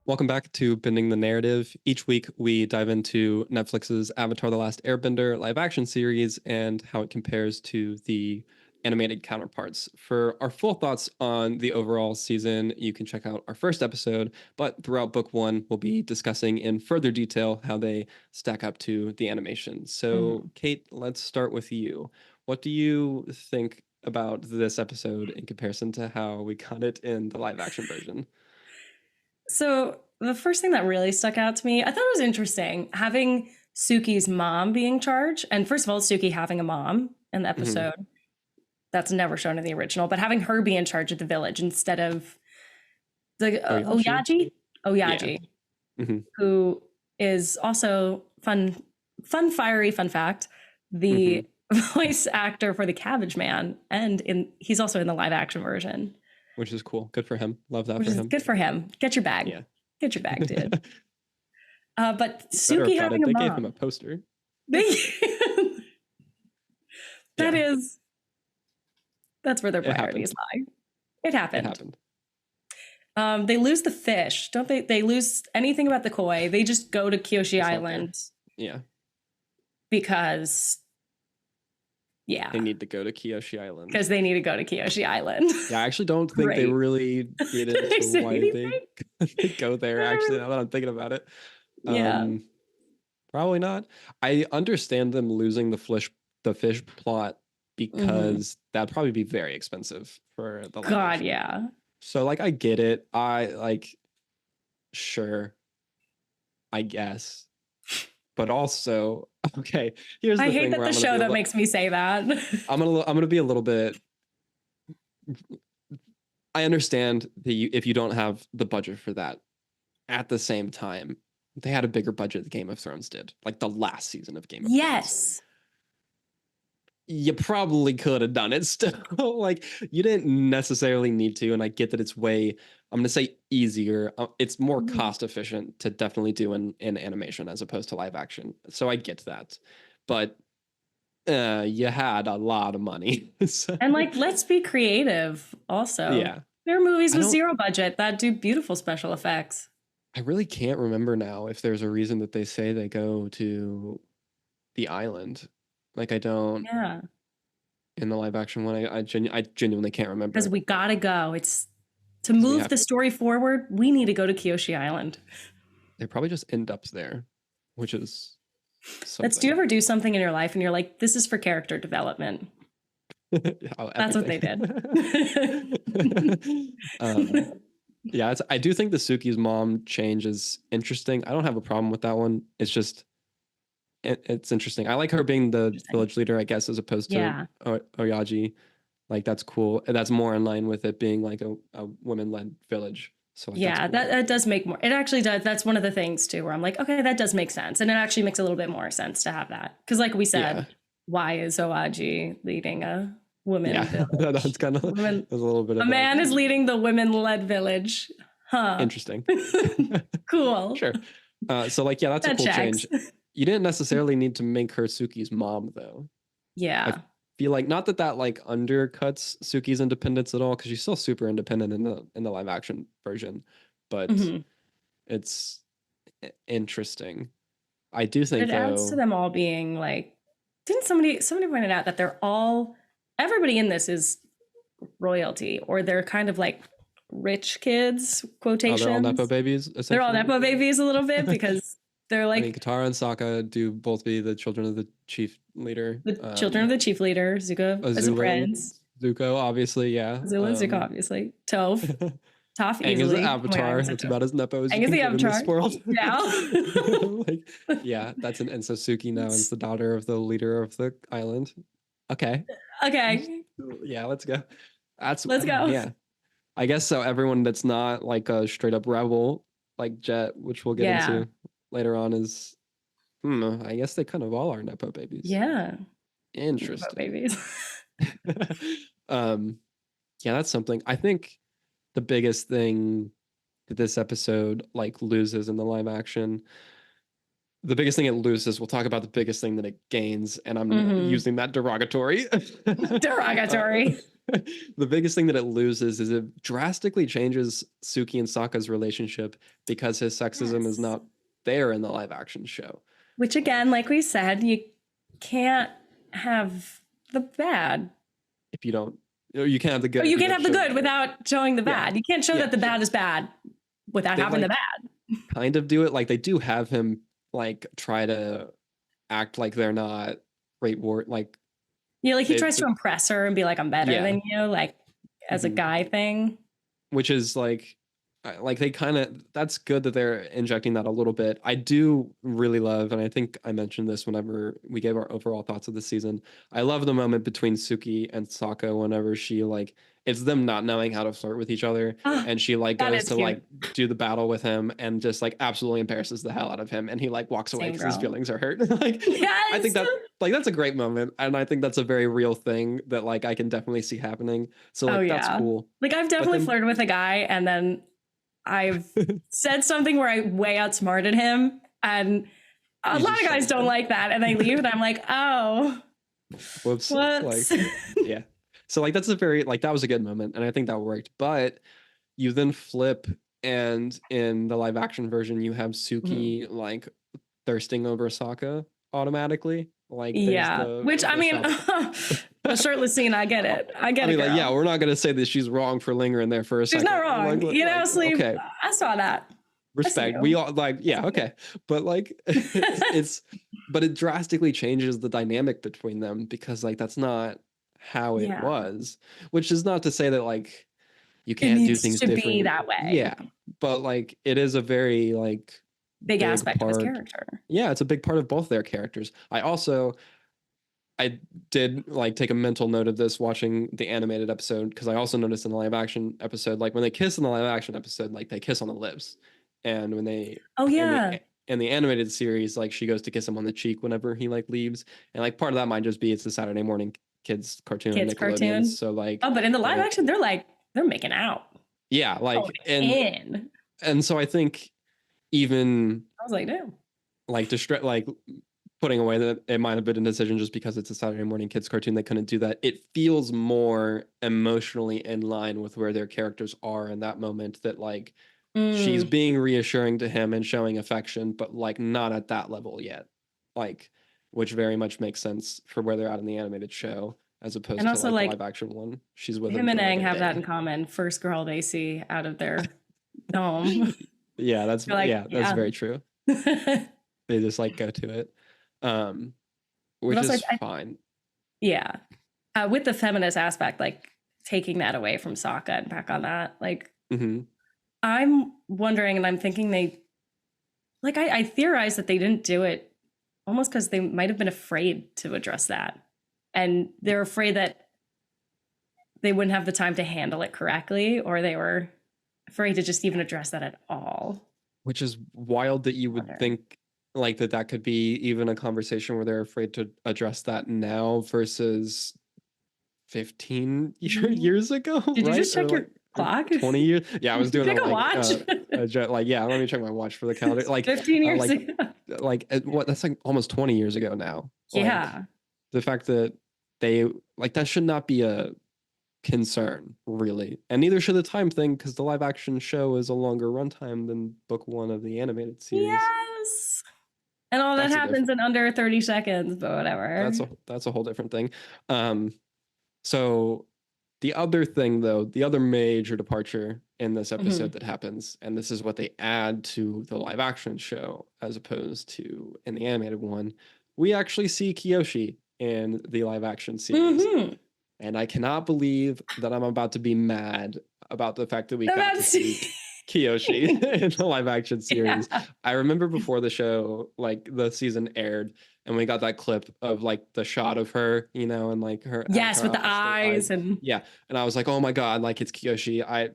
Welcome back to Bending the Narrative. Each week, we dive into Netflix's Avatar: The Last Airbender live action series and how it compares to the animated counterparts. For our full thoughts on the overall season, you can check out our first episode. But throughout book one, we'll be discussing in further detail how they stack up to the animation. So, Kate, let's start with you. What do you think about this episode in comparison to how we got it in the live action version? So the first thing that really stuck out to me, I thought it was interesting having Suki's mom being charged. And first of all, Suki having a mom in the episode. That's never shown in the original, but having her be in charge of the village instead of the Oyaji, Yeah. who is also fiery fun fact, the voice actor for the Cabbage Man, and he's also in the live action version. Which is cool. Good for him. Love that Which for is him. good for him. Get your bag. Yeah. Get your bag, dude. But Suki having a mom. They gave him a poster. That's where their priorities lie. It happened. They lose the fish, don't they? They lose anything about the koi. They just go to Kyoshi Island. Yeah. Because they need to go to Kyoshi Island. Because they need to go to Kyoshi Island. Yeah, I actually don't think they really get into why they go there, actually, now that I'm thinking about it. Probably not. I understand them losing the fish plot because that'd probably be very expensive for the live action. Yeah. So, like, I get it. Sure, I guess. But also, okay, here's the thing. I hate that the show that makes me say that. I'm gonna be a little bit. I understand that if you don't have the budget for that, at the same time, they had a bigger budget than Game of Thrones did, like the last season of Game of Thrones. Yes. You probably could have done it still. Like, you didn't necessarily need to, and I get that it's way, I'm gonna say, easier. It's more cost efficient to definitely do in animation as opposed to live action. So I get that, but you had a lot of money. So. And like, let's be creative. Also, there are movies with zero budget that do beautiful special effects. I really can't remember now if there's a reason that they say they go to the island. Like, I don't. Yeah. In the live action one, I genuinely can't remember. Because we gotta go. It's to move the story forward. We need to go to Kyoshi Island. They probably just end up there, which is. Do you ever do something in your life and you're like, this is for character development? That's what they did. I do think the Suki's mom change is interesting. I don't have a problem with that one. It's just. It's interesting. I like her being the village leader, I guess, as opposed to Oyaji. Like, that's cool. And that's more in line with it being like a women-led village. So like, cool. that does make more. It actually does. That's one of the things too, where I'm like, okay, that does make sense, and it actually makes a little bit more sense to have that. Because, like we said, why is Oyaji leading a women village? That's kind of a little bit. A man is leading the women-led village. Huh? Interesting. Cool. Sure. So like, that's a cool change. You didn't necessarily need to make her Suki's mom, though. Yeah. I feel like not that like undercuts Suki's independence at all, because she's still super independent in the live action version, but it's interesting. I do think it adds to them all being like, didn't somebody pointed out that everybody in this is royalty, or they're kind of like rich kids, quotations. They're all Nepo babies, essentially. They're all Nepo babies a little bit because they're like, Katara and Sokka do both be the children of the chief leader. The children of the chief leader. Zuko as a prince. Zuko, obvioally, yeah. Zuko, obviously. Toph. Toph easily. Aang is the Avatar. That's about as Nepo as you can get in this world. Yeah. That's and so Suki now is the daughter of the leader of the island. Okay. Yeah, let's go. Let's go. Yeah. I guess so. Everyone that's not like a straight up rebel, like Jet, which we'll get into later on, is I guess they kind of all are Nepo babies. Yeah. Interesting. Nepo babies. That's something. I think the biggest thing that this episode like loses in the live action, the biggest thing it loses, we'll talk about the biggest thing that it gains, and I'm using that derogatory. the biggest thing that it loses is it drastically changes Suki and Sokka's relationship because his sexism is Yes. not there in the live action show. Which again, like we said, you can't have the bad. If you don't, you can't have the Or good if you you can't don't have the show the good good. without showing the Yeah, bad. You can't show yeah. that the bad is bad without They having the like bad. kind of do it. Like they do have him like try to act like they're not great war. Like Yeah, like he they, tries to impress her and be like, I'm better yeah. than you, like as a Mhm. guy thing. Which is like they kind of, that's good that they're injecting that a little bit. I do really love, and I think I mentioned this whenever we gave our overall thoughts of the season. I love the moment between Suki and Sokka whenever she like, it's them not knowing how to flirt with each other, Ah, and she like that goes is to cute. like do the battle with him and just like absolutely embarrasses the hell out of him, and he like walks away Same because his girl. feelings are hurt. Like I think Yes. that like that's a great moment, and I think that's a very real thing that like I can definitely see happening. So Oh like that's yeah. cool. Like I've But definitely then flirted with a guy and then I've said something where I way outsmarted him, and a you lot just of shut guys it don't down. like that, and they leave, and I'm like, oh, Whoops. whoops. Like, yeah. So like that's a very like that was a good moment, and I think that worked. But you then flip, and in the live action version, you have Mhm. Suki like thirsting over Sokka automatically. Like there's Yeah, which I the mean, shot of the shirtless scene, I get it. I I get it, mean, like, yeah, girl. we're not gonna say that she's wrong for lingering there for a She's not second. wrong. You know, sleep. Okay, I saw that. I see respect. We you. all like, I yeah, see you. okay. But like it's but it drastically changes the dynamic between them because like that's not how it Yeah, was. Which is not to say that like you it can't do needs things to be different. that way. Yeah. But like it is a very like Big big aspect of his part. character. Yeah, it's a big part of both their characters. I did like take a mental note of this watching the animated episode because I also noticed in the live action episode, like when they kiss in the live action episode, like they kiss on the lips, and when they Oh yeah, in the animated series, like she goes to kiss him on the cheek whenever he like leaves, and like part of that might just be it's the Saturday morning kids cartoon on kids Nickelodeon, cartoon. so like Oh, but in the live they action, they're like they're making out, yeah going like in. and so I think even I was like, damn. like distract like putting away that it might have been a decision just because it's a Saturday morning kids cartoon they couldn't do that. It feels more emotionally in line with where their characters are in that moment that like she's Mm. being reassuring to him and showing affection, but like not at that level yet. Like which very much makes sense for where they're at in the animated show as And opposed to also, like the like live action one. She's with him him and for like Aang a have that in day. common. First girl they see out of their dome. You're like, That's yeah. very true. And They just like go to it. Um which also, is fine. yeah, with the feminist aspect, like taking that away from Sokka and back on that, like Mhm. I'm wondering, and I'm thinking they, like, I theorize that they didn't do it almost because they might have been afraid to address that, and they're afraid that they wouldn't have the time to handle it correctly, or they were afraid to just even address that at all. Which is wild that you would Wonder. think like that could be even a conversation where they're afraid to address that now versus 15 Mhm. years ago, Did you right? just Or check your like or clock? 20 years. Yeah, I was doing a Pick a like watch. like yeah, let me check my watch for the calendar. It's 15 years ago. What that's like almost 20 years ago now. Like Yeah. the fact that they like that should not be a concern, really. And neither should the time thing because the live action show is a longer runtime than book one of the animated series. Yes. And all that That's a happens different in under 30 seconds, but whatever. that's a whole different thing. Um so the other thing though, the other major departure in this episode Mhm. that happens, and this is what they add to the live action show as opposed to in the animated one, we actually see Kiyoshi in the live action series. Mhm. And I cannot believe that I'm about to be mad about the fact that we got to That's see Kiyoshi in the live action yeah. series. I remember before the show, like the season aired, and we got that clip of like the shot of her, you know, and like her Yes, Avatar with the outfit state eyes. eyes and Yeah. And I was like, oh my God, like it's Kiyoshi.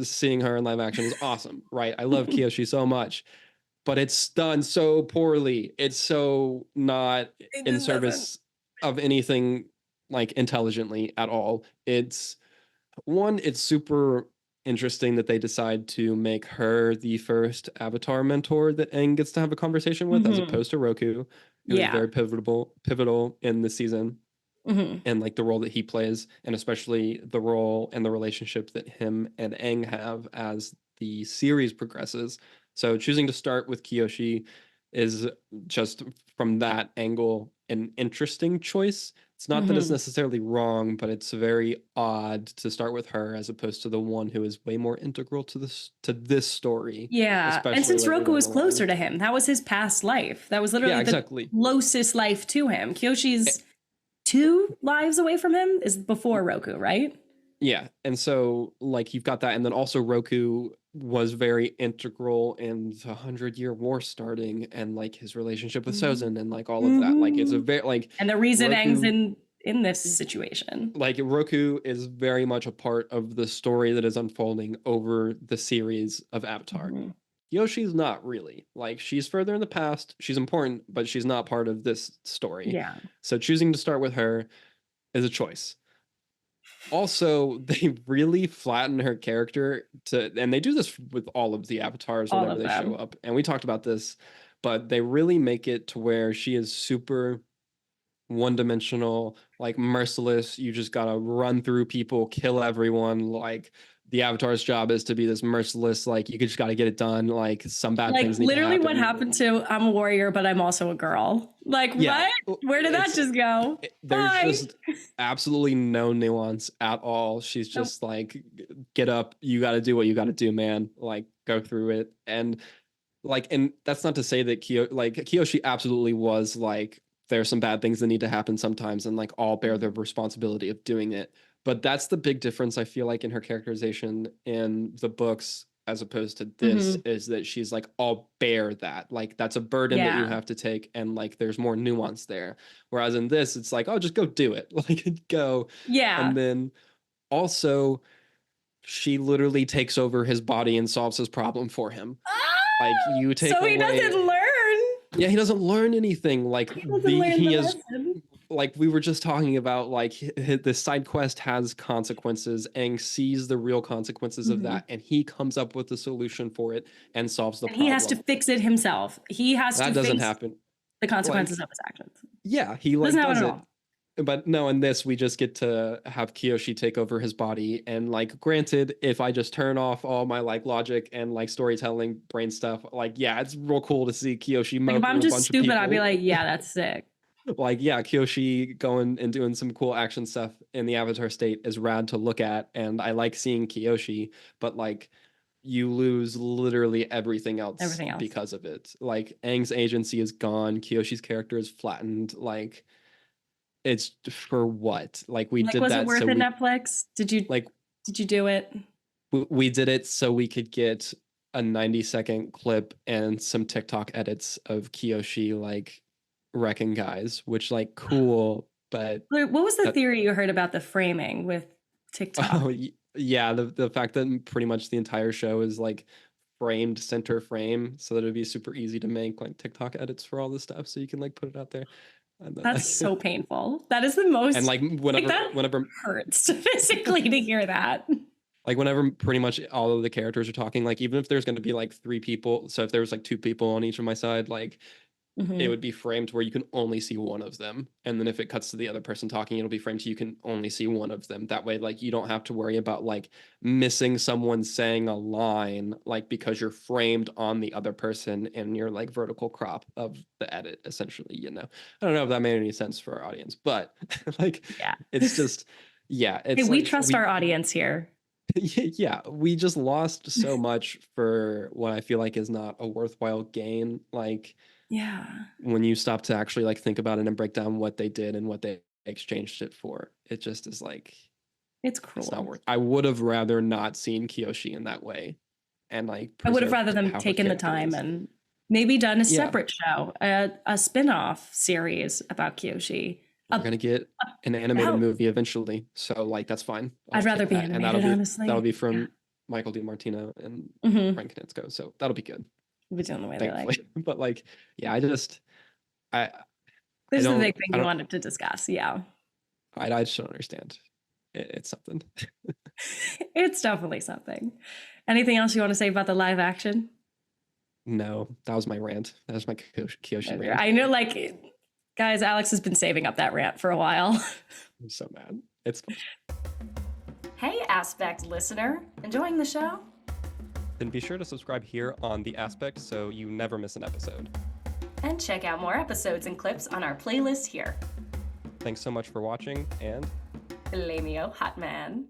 Seeing her in live action was awesome, right? I love Kiyoshi so much, but it's done so poorly. It's so not it in just doesn't. service of anything like intelligently at all. It's super interesting that they decide to make her the first Avatar mentor that Aang gets to have a conversation with, as Mhm. opposed to Roku, who is Yeah. very pivotal in the season. Hmm. and like the role that he plays, and especially the role and the relationship that him and Aang have as the series progresses. So choosing to start with Kyoshi is just from that angle an interesting choice. It's not that it's Hmm. necessarily wrong, but it's very odd to start with her as opposed to the one who is way more integral to this story, Yeah. And especially since later Roku down was the line. closer to him, that was his past life. That was Yeah, literally the exactly. closest life to him. Kyoshi's 2 lives away from him is before Roku, right? Yeah, and so like you've got that, and then also Roku was very integral in the 100 Year War starting, and like his relationship with Sozin, and like all of that. Like it's a Mm-hmm. very like And the reason Aang's Roku, in this situation. like Roku is very much a part of the story that is unfolding over the series of Avatar. Hmm. Yoshi's not really. Like she's further in the past. She's important, but she's not part of this story. Yeah. So choosing to start with her is a choice. Also, they really flatten her character to, and they do this with all of the avatars All whenever of they show them. up. And we talked about this, but they really make it to where she is super one-dimensional, like merciless. You just gotta run through people, kill everyone. Like the avatar's job is to be this merciless, like you just gotta get it done. Like some bad Like things need to literally what happen. happened to I'm a warrior, but I'm also a girl. Like Yeah, what? Where did that it's just go? there's Bye. just absolutely no nuance at all. She's Nope. just like, get up, you got to do what you got to do, man. Like, go through it. And like, and that's not to say that Kiyoshi absolutely was like, there's some bad things that need to happen sometimes, and like all bear the responsibility of doing it. But that's the big difference I feel like in her characterization in the books as opposed to this, Hmm. is that she's like, I'll bear that. Like that's a burden that you Yeah. have to take, and like there's more nuance there. Whereas in this, it's like, oh, just go do it. Like go. And Yeah. then also she literally takes over his body and solves his problem for him. Like Ah! you take So he away, doesn't learn. yeah, he doesn't learn anything. Like He doesn't learn the he is, lesson. like we were just talking about, like the side quest has consequences, and sees the real consequences of Hmm. that, and he comes up with a solution for it and solves the And he has to problem. fix it himself. He has to That doesn't face happen. the consequences Like, of his actions. yeah, he like Doesn't happen does at it. all. But no, in this, we just get to have Kiyoshi take over his body. And like, granted, if I just turn off all my like logic and like storytelling brain stuff, like, yeah, it's real cool to see Kiyoshi Like mow if I'm through a just bunch of stupid, I'd be people. like, yeah, that's sick. Like, yeah, Kiyoshi going and doing some cool action stuff in the Avatar state is rad to look at. And I like seeing Kiyoshi, but like, you lose literally everything else Everything else. because of it. Like, Aang's agency is gone, Kiyoshi's character is flattened. Like, it's for what? Like we Like, did was it that so worth it, we Netflix? like Did you do it? we did it so we could get a 90-second clip and some TikTok edits of Kiyoshi like wrecking guys, which like cool, but What was the that theory you heard about the framing with TikTok? oh yeah, the fact that pretty much the entire show is like framed center frame so that it'd be super easy to make like TikTok edits for all this stuff so you can like put it out there. And then That's like so painful. That is the and most like like whenever that whenever hurts physically to hear that. like whenever pretty much all of the characters are talking, like even if there's going to be like three people, so if there was like two people on each of my side, like it Hmm. would be framed where you can only see one of them, and then if it cuts to the other person talking, it'll be framed so you can only see one of them. That way like you don't have to worry about like missing someone saying a line, like because you're framed on the other person in your like vertical crop of the edit, essentially, you know. I don't know if that made any sense for our audience, but like Yeah. it's just, yeah, Hey, it's we like trust we our audience here. yeah, we just lost so much for what I feel like is not a worthwhile gain. Like Yeah. when you stop to actually like think about it and break down what they did and what they exchanged it for, it just is like It's it's not cruel. worth. I would have rather not seen Kiyoshi in that way and like I would have rather preserved them how her taken the character time is. and maybe done a Yeah, separate show, a spin-off series about Kyoshi. we're gonna get an animated About movie eventually, so like that's fine. I'd I'll rather take be that, and that'll animated, be that'll honestly. be Yeah. from Michael DiMartino and Mm-hmm. Frank Knitzko, so that'll be good, Be doing the way they like. thankfully. But like, yeah, I I This is the don't big thing I we don't wanted to discuss. Yeah. I just don't understand. It's something. It's definitely something. Anything else you want to say about the live action? No, that was my rant. That was my Kyoshi rant. I know, like, Guys, Alex has been saving up that rant for a while. I'm so mad. It's fun. Hey, Aspect listener. Enjoying the show? Then be sure to subscribe here on The Aspect so you never miss an episode. And check out more episodes and clips on our playlist here. Thanks so much for watching, and Lamio Hotman.